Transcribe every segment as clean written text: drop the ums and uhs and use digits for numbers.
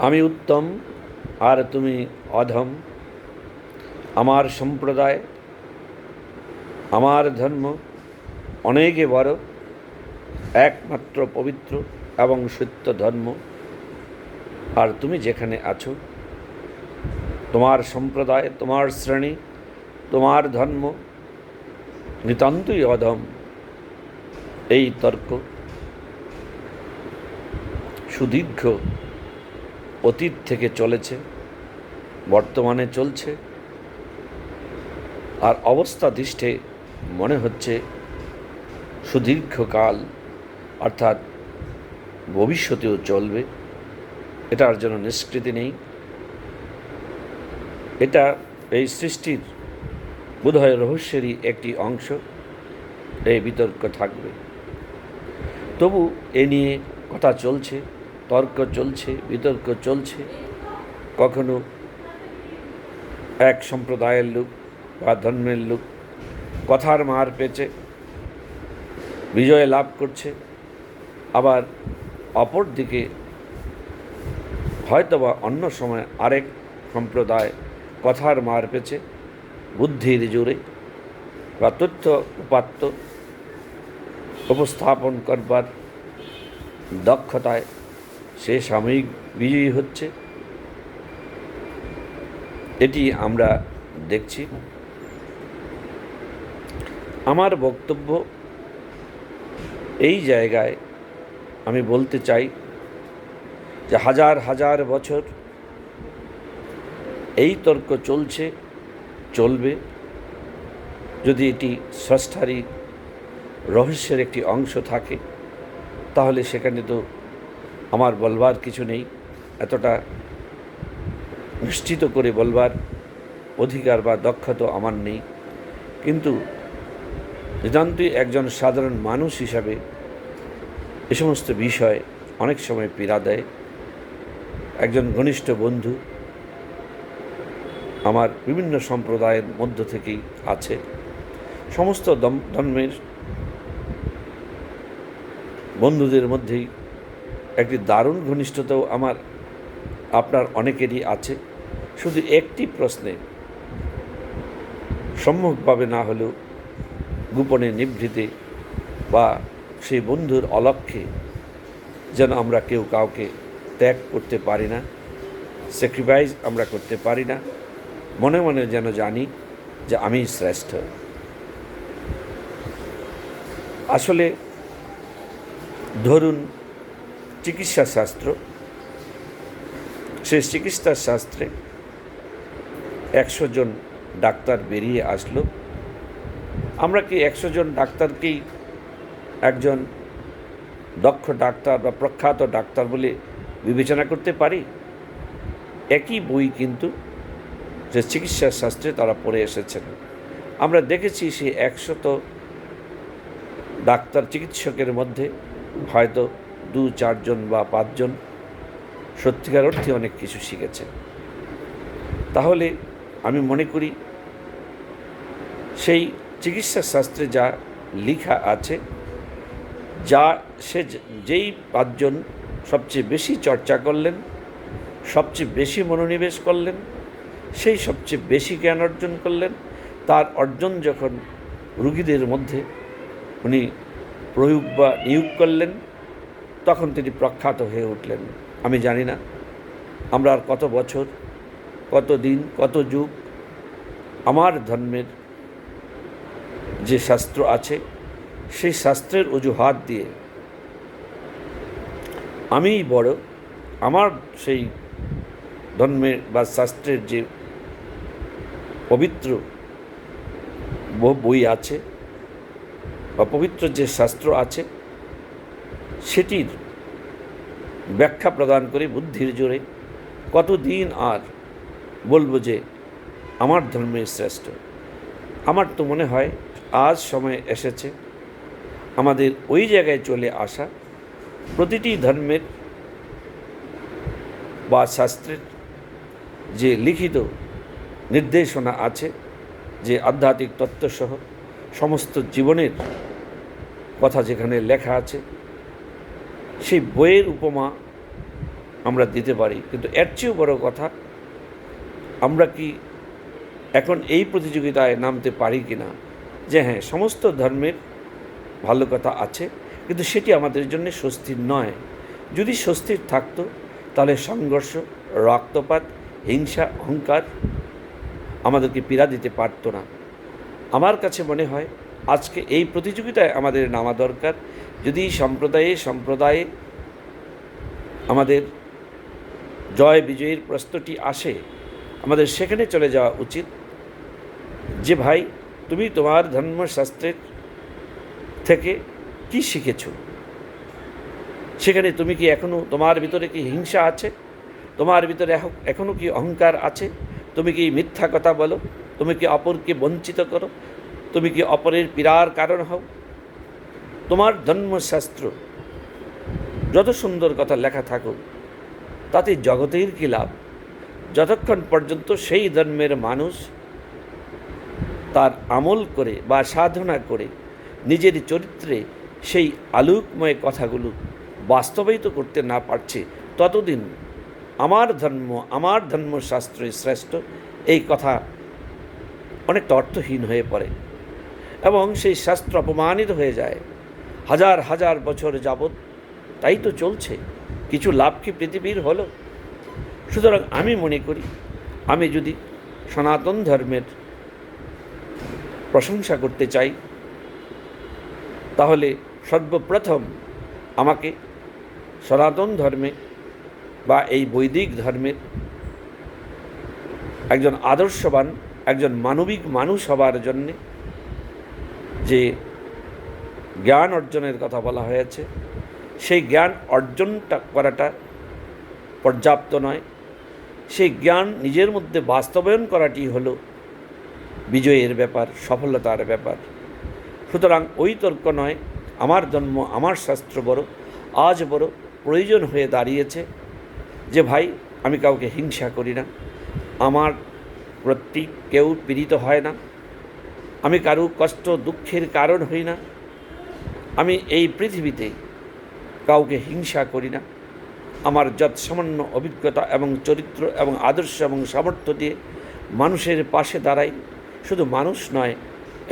আমি উত্তম আর তুমি অধম। আমার সম্প্রদায়, আমার ধর্ম অনেকে বড়, একমাত্র পবিত্র এবং সত্য ধর্ম। আর তুমি যেখানে আছো, তোমার সম্প্রদায়, তোমার শ্রেণী, তোমার ধর্ম নিতান্তই অধম। এই তর্ক সুদীর্ঘ অতীত থেকে চলেছে, বর্তমানে চলছে, আর অবস্থা দৃষ্টে মনে হচ্ছে সুদীর্ঘকাল অর্থাৎ ভবিষ্যতেও চলবে। এটার জন্য নিষ্কৃতি নেই। এটা এই সৃষ্টির বোধহয় রহস্যেরই একটি অংশ। এই বিতর্ক থাকবে, তবু এ নিয়ে কথা চলছে, তর্ক চলছে, বিতর্ক চলছে। কখনো এক সম্প্রদায়ের লোক বা ধর্মের লোক কথার মার পেঁচে বিজয় লাভ করছে, আবার অপর দিকে হয়তোবা অন্য সময় আরেক সম্প্রদায় কথার মার পেঁচে বুদ্ধির জোরে বা তথ্য উপাত্ত উপস্থাপন করবার দক্ষতায় সে সাময়িক বিজয়ী হচ্ছে। এটি আমরা দেখছি। আমার বক্তব্য এই জায়গায় আমি বলতে চাই যে হাজার হাজার বছর এই তর্ক চলছে, চলবে। যদি এটি স্রষ্টারই রহস্যের একটি অংশ থাকে, তাহলে সেখানে তো আমার বলবার কিছু নেই। এতটা নিশ্চিত করে বলবার অধিকার বা দক্ষতা আমার নেই। কিন্তু নিতান্তই একজন সাধারণ মানুষ হিসাবে এ সমস্ত বিষয় অনেক সময় পীড়া দেয়। একজন ঘনিষ্ঠ বন্ধু আমার বিভিন্ন সম্প্রদায়ের মধ্য থেকেই আছে। সমস্ত ধর্মের বন্ধুদের মধ্যেই একটি দারুণ ঘনিষ্ঠতাও আমার আপনার অনেকেরই আছে। শুধু একটি প্রশ্নে সম্মুখভাবে না হলেও গোপনে নিভৃতে বা সেই বন্ধুর অলক্ষ্যে যেন আমরা কেউ কাউকে ত্যাগ করতে পারি না, স্যাক্রিফাইস আমরা করতে পারি না। মনে মনে যেন জানি যে আমি শ্রেষ্ঠ। আসলে ধরুন চিকিৎসা শাস্ত্র, সেই চিকিৎসা শাস্ত্রে 100 জন ডাক্তার বেরিয়ে আসলো। আমরা কি 100 জন ডাক্তারকেই একজন দক্ষ ডাক্তার বা প্রখ্যাত ডাক্তার বলে বিবেচনা করতে পারি? একই বই কিন্তু যে চিকিৎসা শাস্ত্রে তারা পড়ে এসেছেন। আমরা দেখেছি সেই 100 ডাক্তার চিকিৎসকের মধ্যে হয়তো 2-4 জন বা 5 জন সত্যিকার অর্থে অনেক কিছু শিখেছে। তাহলে আমি মনে করি সেই চিকিৎসা শাস্ত্রে যা লেখা আছে, যা যেই 5 জন সবচেয়ে বেশি চর্চা করলেন, সবচেয়ে বেশি মনোনিবেশ করলেন, সেই সবচেয়ে বেশি জ্ঞান অর্জন করলেন, তার অর্জন যখন রুগীদের মধ্যে উনি প্রয়োগ বা নিয়োগ করলেন, তখন তিনি প্রখ্যাত হয়ে উঠলেন। আমি জানি না আমরা আর কত বছর, কত দিন, কত যুগ আমার ধর্মের যে শাস্ত্র আছে সেই শাস্ত্রের অজুহাত দিয়ে আমিই বড়, আমার সেই ধর্মের বা শাস্ত্রের যে পবিত্র বই আছে বা পবিত্র যে শাস্ত্র আছে সেটির ব্যাখ্যা প্রদান করে বুদ্ধির জোরে কতদিন আর বলবো যে আমার ধর্মের শ্রেষ্ঠ। আমার তো মনে হয় আজ সময় এসেছে আমাদের ওই জায়গায় চলে আসা। প্রতিটি ধর্মের বা শাস্ত্রের যে লিখিত নির্দেশনা আছে, যে আধ্যাত্মিক তত্ত্বসহ সমস্ত জীবনের কথা যেখানে লেখা আছে, সেই বইয়ের উপমা আমরা দিতে পারি, কিন্তু এর চেয়েও বড় কথা, আমরা কি এখন এই প্রতিযোগিতায় নামতে পারি কি না যে হ্যাঁ, সমস্ত ধর্মের ভালো কথা আছে, কিন্তু সেটি আমাদের জন্য স্বস্তির নয়। যদি স্বস্তির থাকতো তাহলে সংঘর্ষ, রক্তপাত, হিংসা, অহংকার আমাদেরকে পীড়া দিতে পারতো না। আমার কাছে মনে হয় আজকে এই প্রতিযোগিতায় আমাদের নামা দরকার। যদি সম্প্রদায়ে আমাদের জয় বিজয়ীর প্রশ্নটি আসে, আমাদের সেখানে চলে যাওয়া উচিত যে ভাই, তুমি তোমার ধর্মশাস্ত্রের থেকে কি শিখেছ? সেখানে তুমি কি এখনও, তোমার ভিতরে কি হিংসা আছে? তোমার ভিতরে এখনও কি অহংকার আছে? তুমি কি মিথ্যা কথা বলো? তুমি কি অপরকে বঞ্চিত করো? তুমি কি অপরের পীড়ার কারণ হও? তোমার ধর্মশাস্ত্র যত সুন্দর কথা লেখা থাকুক, তাতে জগতের কী লাভ, যতক্ষণ পর্যন্ত সেই ধর্মের মানুষ তার আমল করে বা সাধনা করে নিজের চরিত্রে সেই আলোকময় কথাগুলো বাস্তবায়িত করতে না পারছে, ততদিন আমার ধর্মশাস্ত্রই শ্রেষ্ঠ এই কথা অনেকটা অর্থহীন হয়ে পড়ে এবং সেই শাস্ত্র অপমানিত হয়ে যায়। হাজার হাজার বছর যাবৎ তাই তো চলছে, কিছু লাভ কি পৃথিবীর হলো? সুতরাং আমি মনে করি, আমি যদি সনাতন ধর্মের প্রশংসা করতে চাই, তাহলে সর্বপ্রথম আমাকে সনাতন ধর্মে বা এই বৈদিক ধর্মের একজন আদর্শবান, একজন মানবিক মানুষ হবার জন্যে যে জ্ঞান অর্জনের কথা বলা হয়েছে, সেই জ্ঞান অর্জনটা করাটা পর্যাপ্ত নয়। সেই জ্ঞান নিজের মধ্যে বাস্তবায়ন করাটি হলো বিজয়ের ব্যাপার, সফলতার ব্যাপার। সুতরাং ওই তর্ক নয়, আমার ধর্ম, আমার শাস্ত্র বড়। আজ বড় প্রয়োজন হয়ে দাঁড়িয়েছে যে ভাই, আমি কাউকে হিংসা করি না, আমার প্রতি কেউ পীড়িত হয় না, আমি কারো কষ্ট দুঃখের কারণ হই না, আমি এই পৃথিবীতে কাউকে হিংসা করি না। আমার যত সামান্য অভিজ্ঞতা এবং চরিত্র এবং আদর্শ এবং সামর্থ্য দিয়ে মানুষের পাশে দাঁড়াই। শুধু মানুষ নয়,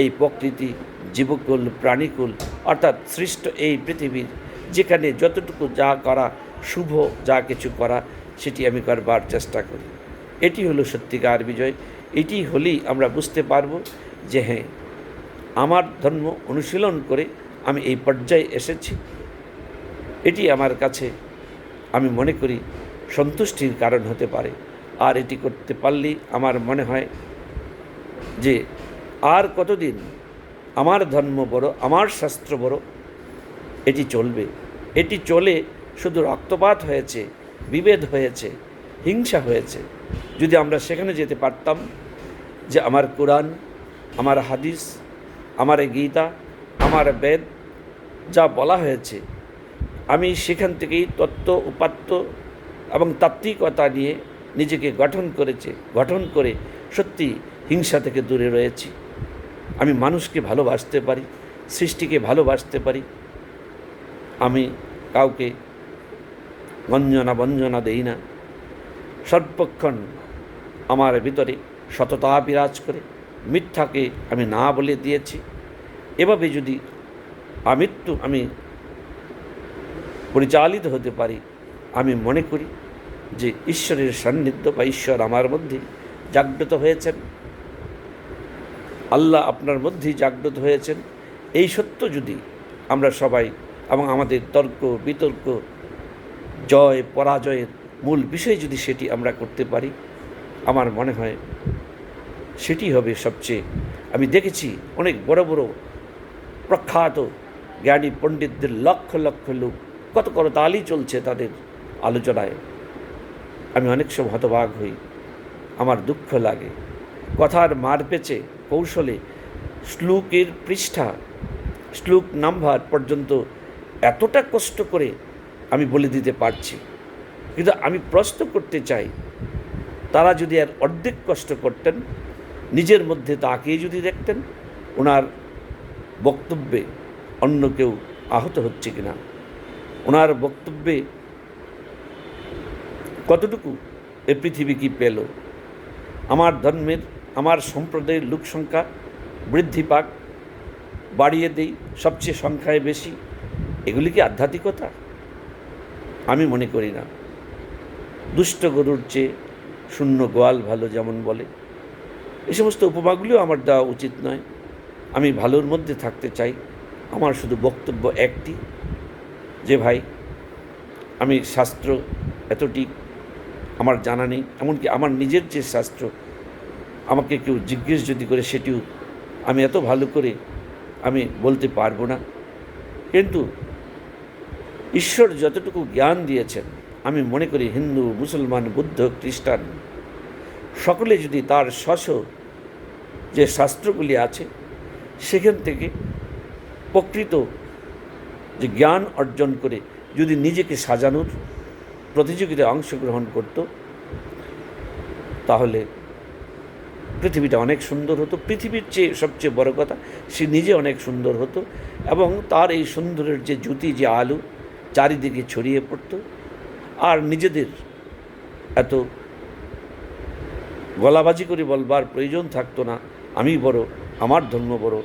এই প্রকৃতি, জীবকুল, প্রাণীকুল অর্থাৎ সৃষ্ট এই পৃথিবীর যেখানে যতটুকু যা করা শুভ, যা কিছু করা, সেটি আমি করবার চেষ্টা করি। এটি হলো সত্যিকার বিজয়। এটি হলেই আমরা বুঝতে পারব যে হ্যাঁ, আমার ধর্ম অনুশীলন করে আমি এই পর্যায়ে এসেছি। এটি আমার কাছে, আমি মনে করি, সন্তুষ্টির কারণ হতে পারে। আর এটি করতে পারলেই আমার মনে হয় যে আর কতদিন আমার ধর্ম বড়, আমার শাস্ত্র বড়, এটি চলবে। এটি চলে শুধু রক্তপাত হয়েছে, বিভেদ হয়েছে, হিংসা হয়েছে। যদি আমরা সেখানে যেতে পারতাম যে আমার কোরআন, আমার হাদিস, আমার গীতা, আমার বেদ যা বলা হয়েছে, আমি সেখান থেকেই তত্ত্ব, উপাত্ত এবং তাত্ত্বিকতা নিয়ে নিজেকে গঠন করে সত্যি হিংসা থেকে দূরে রয়েছি। আমি মানুষকে ভালোবাসতে পারি, সৃষ্টিকে ভালোবাসতে পারি। আমি কাউকে বঞ্জনা দেই না। সর্বক্ষণ আমার ভিতরে সততা বিরাজ করে, মিথ্যাকে আমি না বলে দিয়েছি। এভাবে যদি আমি পরিচালিত হতে পারি, আমি মনে করি যে ঈশ্বরের সান্নিধ্য বা ঈশ্বর আমার মধ্যে জাগ্রত হয়েছেন, আল্লাহ আপনার মধ্যেই জাগ্রত হয়েছেন। এই সত্য যদি আমরা সবাই এবং আমাদের তর্ক বিতর্ক, জয় পরাজয়ের মূল বিষয় যদি সেটি আমরা করতে পারি, আমার মনে হয় সেটি হবে সবচেয়ে। আমি দেখেছি অনেক বড় বড় প্রখ্যাত জ্ঞানী পণ্ডিতদের লক্ষ লক্ষ লোক, কত করতালি চলছে তাদের আলোচনায়। আমি অনেক সময় হতবাক হই, আমার দুঃখ লাগে। কথার মারপেচে, কৌশলে শ্লোকের পৃষ্ঠা, শ্লোক নাম্বার পর্যন্ত এতটা কষ্ট করে আমি বলে দিতে পারছি। কিন্তু আমি প্রশ্ন করতে চাই, তারা যদি আর অর্ধেক কষ্ট করতেন, নিজের মধ্যে তাকিয়ে যদি দেখতেন ওনার বক্তব্যে অন্য কেউ আহত হচ্ছে কিনা, ওনার বক্তব্যে কতটুকু এ পৃথিবী কি পেল? আমার ধর্মের, আমার সম্প্রদায়ের লোক সংখ্যা বৃদ্ধি পাক, বাড়িয়ে দেই, সবচেয়ে সংখ্যায় বেশি, এগুলি কি আধ্যাত্মিকতা? আমি মনে করি না। দুষ্ট গরুর চেয়ে শূন্য গোয়াল ভালো যেমন বলে, এই সমস্ত উপমাগুলিও আমার দেওয়া উচিত নয়। আমি ভালোর মধ্যে থাকতে চাই। আমার শুধু বক্তব্য একটি, যে ভাই, আমি শাস্ত্র এতটি আমার জানা নেই, এমনকি আমার নিজের যে শাস্ত্র আমাকে কেউ জিজ্ঞেস যদি করে সেটিও আমি এত ভালো করে আমি বলতে পারবো না। কিন্তু ঈশ্বর যতটুকু জ্ঞান দিয়েছেন, আমি মনে করি হিন্দু, মুসলমান, বুদ্ধ, খ্রিস্টান সকলে যদি তার যে শাস্ত্রগুলি আছে সেখান থেকে প্রকৃত যে জ্ঞান অর্জন করে যদি নিজেকে সাজানোর প্রতিযোগিতায় অংশগ্রহণ করত, তাহলে পৃথিবীটা অনেক সুন্দর হতো। পৃথিবীর চেয়ে সবচেয়ে বড় কথা, সে নিজে অনেক সুন্দর হতো এবং তার এই সুন্দরের যে জ্যোতি, যে আলো চারিদিকে ছড়িয়ে পড়ত। আর নিজেদের এত গলাবাজি করে বলবার প্রয়োজন থাকতো না, আমি বড়, আমার ধর্ম বড়।